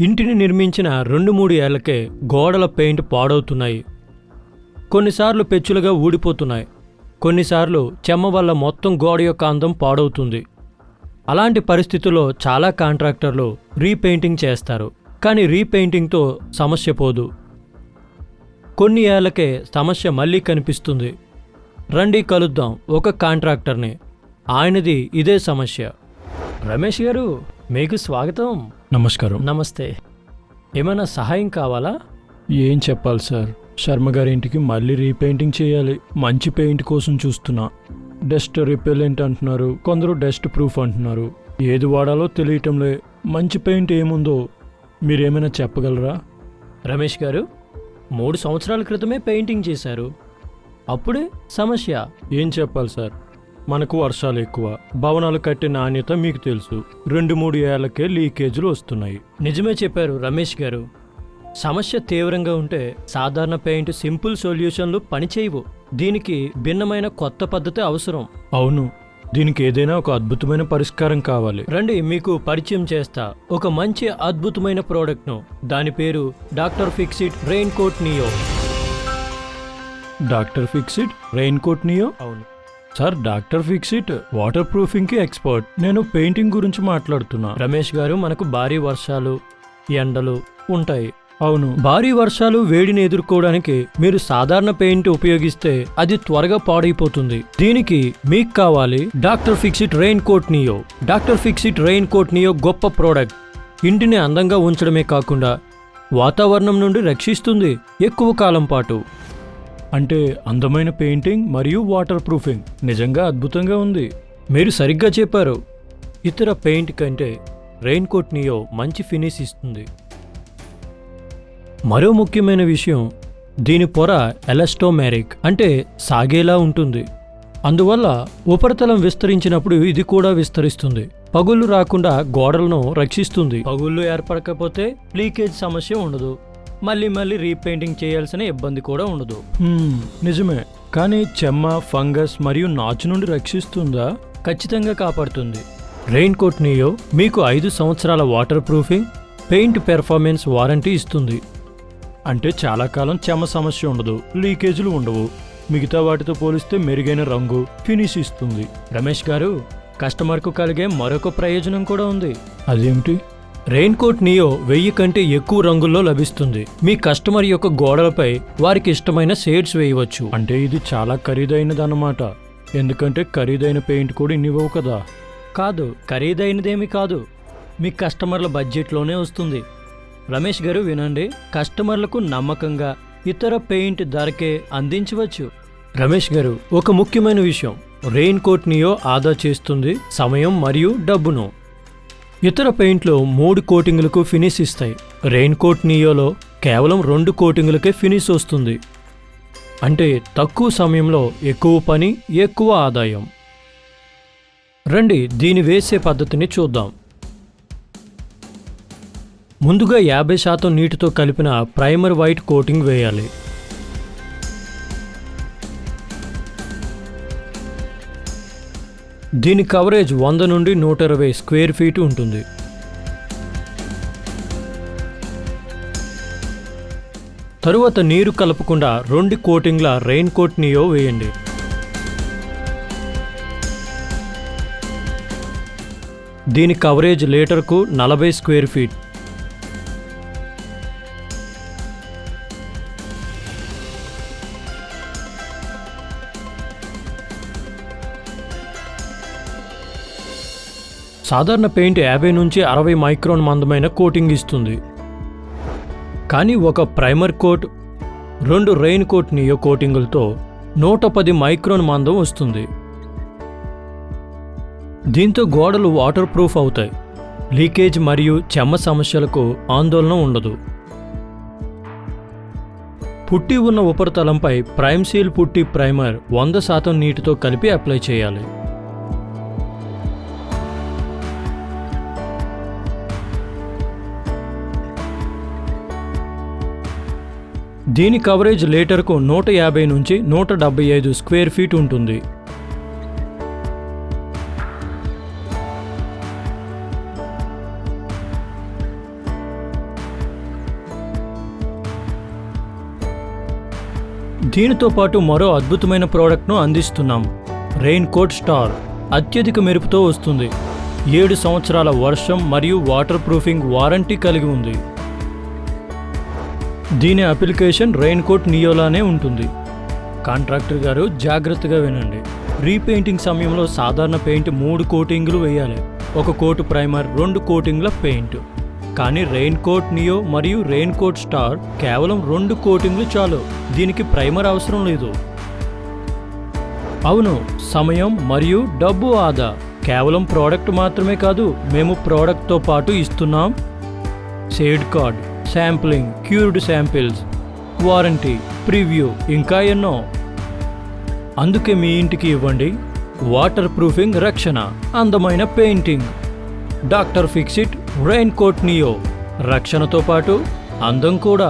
ఇంటిని నిర్మించిన 2-3 ఏళ్లకే గోడల పెయింట్ పాడవుతున్నాయి. కొన్నిసార్లు పెచ్చులుగా ఊడిపోతున్నాయి. కొన్నిసార్లు చెమ్మ వల్ల మొత్తం గోడ యొక్క అందం పాడవుతుంది. అలాంటి పరిస్థితుల్లో చాలా కాంట్రాక్టర్లు రీపెయింటింగ్ చేస్తారు. కానీ రీపెయింటింగ్తో సమస్య పోదు. కొన్ని ఏళ్లకే సమస్య మళ్ళీ కనిపిస్తుంది. రండి కలుద్దాం ఒక కాంట్రాక్టర్ని. ఆయనది ఇదే సమస్య. రమేష్ గారు, మీకు స్వాగతం. నమస్కారం. నమస్తే. ఏమైనా సహాయం కావాలా? ఏం చెప్పాలి సార్, శర్మ గారి ఇంటికి మళ్ళీ రీపెయింటింగ్ చేయాలి. మంచి పెయింట్ కోసం చూస్తున్నా. డస్ట్ రిపెలెంట్ అంటున్నారు, కొందరు డస్ట్ ప్రూఫ్ అంటున్నారు. ఏది వాడాలో తెలియటంలే. మంచి పెయింట్ ఏముందో మీరేమైనా చెప్పగలరా? రమేష్ గారు, 3 సంవత్సరాల క్రితమే పెయింటింగ్ చేశారు. అప్పుడే సమస్య. ఏం చెప్పాలి సార్, మనకు వర్షాలు ఎక్కువ, భవనాలు కట్టే నాణ్యత మీకు తెలుసు. 2-3 ఏళ్లకే లీకేజీలు వస్తున్నాయి. నిజమే చెప్పారు రమేష్ గారు. సమస్య తీవ్రంగా ఉంటే సాధారణ పెయింట్ సింపుల్ సొల్యూషన్లు పనిచేయవు. దీనికి భిన్నమైన కొత్త పద్ధతి అవసరం. అవును, దీనికి ఏదైనా ఒక అద్భుతమైన పరిష్కారం కావాలి. రండి, మీకు పరిచయం చేస్తా ఒక మంచి అద్భుతమైన ప్రోడక్ట్ను. దాని పేరు doctor Fixit rain coat neo. Doctor Fixit rain coat neo? అవును సార్, డాక్టర్ ఫిక్సిట్ వాటర్ ప్రూఫింగ్కి ఎక్స్పర్ట్. నేను పెయింటింగ్ గురించి మాట్లాడుతున్నా. రమేష్ గారు, మనకు భారీ వర్షాలు, ఎండలు ఉంటాయి. అవును. భారీ వర్షాలు, వేడిని ఎదుర్కోవడానికి మీరు సాధారణ పెయింట్ ఉపయోగిస్తే అది త్వరగా పాడైపోతుంది. దీనికి మీకు కావాలి Doctor Fixit rain coat neo. Doctor Fixit rain coat Neo గొప్ప ప్రోడక్ట్. ఇంటిని అందంగా ఉంచడమే కాకుండా వాతావరణం నుండి రక్షిస్తుంది ఎక్కువ కాలం పాటు. అంటే అందమైన పెయింటింగ్ మరియు వాటర్ ప్రూఫింగ్ నిజంగా అద్భుతంగా ఉంది. మీరు సరిగ్గా చెప్పారు. ఇతర పెయింట్ కంటే రెయిన్ కోట్ నియో మంచి ఫినిష్ ఇస్తుంది. మరో ముఖ్యమైన విషయం, దీని పొర ఎలాస్టోమెరిక్, అంటే సాగేలా ఉంటుంది. అందువల్ల ఉపరితలం విస్తరించినప్పుడు ఇది కూడా విస్తరిస్తుంది. పగుళ్ళు రాకుండా గోడలను రక్షిస్తుంది. పగుళ్ళు ఏర్పడకపోతే లీకేజ్ సమస్య ఉండదు. మళ్ళీ రీపెయింటింగ్ చేయాల్సిన ఇబ్బంది కూడా ఉండదు. నిజమే. కానీ చెమ్మ, ఫంగస్ మరియు నాచు నుండి రక్షిస్తుందా? ఖచ్చితంగా కాపాడుతుంది. రెయిన్ కోట్ నియో మీకు 5 సంవత్సరాల water proofing, paint performance warranty ఇస్తుంది. అంటే చాలా కాలం చెమ్మ సమస్య ఉండదు, లీకేజీలు ఉండవు. మిగతా వాటితో పోలిస్తే మెరుగైన రంగు, ఫినిష్ ఇస్తుంది. రమేష్ గారు, కస్టమర్కు కలిగే మరొక ప్రయోజనం కూడా ఉంది. అదేమిటి? రెయిన్ కోట్ నియో 1000 కంటే ఎక్కువ రంగుల్లో లభిస్తుంది. మీ కస్టమర్ యొక్క గోడలపై వారికి ఇష్టమైన షేడ్స్ వేయవచ్చు. అంటే ఇది చాలా ఖరీదైనదన్నమాట. ఎందుకంటే ఖరీదైన పెయింట్ కూడా ఇన్నివ్వవు కదా. కాదు, ఖరీదైనదేమీ కాదు. మీ కస్టమర్ల బడ్జెట్లోనే వస్తుంది. రమేష్ గారు వినండి, కస్టమర్లకు నమ్మకంగా ఇతర పెయింట్ ధరకే అందించవచ్చు. రమేష్ గారు, ఒక ముఖ్యమైన విషయం, రెయిన్ కోట్ నియో ఆదా చేస్తుంది సమయం మరియు డబ్బును. ఇతర పెయింట్లు 3 కోటింగులకు ఫినిష్ ఇస్తాయి. రెయిన్ కోట్ నియోలో కేవలం 2 కోటింగులకే ఫినిష్ వస్తుంది. అంటే తక్కువ సమయంలో ఎక్కువ పని, ఎక్కువ ఆదాయం. రండి, దీని వేసే పద్ధతిని చూద్దాం. ముందుగా 50% నీటితో కలిపిన ప్రైమర్ వైట్ కోటింగ్ వేయాలి. దీని కవరేజ్ 100 నుండి 120 స్క్వేర్ ఫీట్ ఉంటుంది. తరువాత నీరు కలపకుండా 2 కోటింగ్ల రెయిన్ కోట్ నియో వేయండి. దీని కవరేజ్ లీటర్కు 40 స్క్వేర్ ఫీట్. సాధారణ పెయింట్ 50 నుంచి 60 మైక్రాన్ మందమైన కోటింగ్ ఇస్తుంది. కానీ ఒక primer coat, 2 rain coat neo కోటింగులతో 110 మైక్రాన్ మందం వస్తుంది. దీంతో గోడలు వాటర్ ప్రూఫ్ అవుతాయి. లీకేజ్ మరియు చెమ్మ సమస్యలకు ఆందోళన ఉండదు. పుట్టి ఉన్న ఉపరితలంపై ప్రైమ్ సీల్ పుట్టి ప్రైమర్ 100% నీటితో కలిపి అప్లై చేయాలి. దీని కవరేజ్ లీటర్కు 150 నుంచి 175 స్క్వేర్ ఫీట్ ఉంటుంది. దీనితో పాటు మరో అద్భుతమైన ప్రోడక్ట్ను అందిస్తున్నాం. రెయిన్ కోట్ స్టార్ అత్యధిక మెరుపుతో వస్తుంది. 7 సంవత్సరాల వర్షం మరియు వాటర్ ప్రూఫింగ్ వారంటీ కలిగి ఉంది. దీని అప్లికేషన్ రెయిన్ కోట్ నియోలానే ఉంటుంది. కాంట్రాక్టర్ గారు జాగ్రత్తగా వినండి. రీపెయింటింగ్ సమయంలో సాధారణ పెయింట్ 3 కోటింగ్లు వేయాలి. 1 కోటు ప్రైమర్, 2 కోటింగ్ల పెయింట్. కానీ రెయిన్ కోట్ నియో మరియు రెయిన్ కోట్ స్టార్ కేవలం 2 కోటింగ్లు చాలు. దీనికి ప్రైమర్ అవసరం లేదు. అవును, సమయం మరియు డబ్బు ఆదా. కేవలం ప్రోడక్ట్ మాత్రమే కాదు, మేము ప్రోడక్ట్తో పాటు ఇస్తున్నాం shade card, sampling, cured samples, warranty, preview, ఇంకా ఎన్నో. అందుకే మీ ఇంటికి ఇవ్వండి వాటర్ ప్రూఫింగ్ రక్షణ, అందమైన painting. Doctor Fixit rain coat Neo, రక్షణతో పాటు అందం కూడా.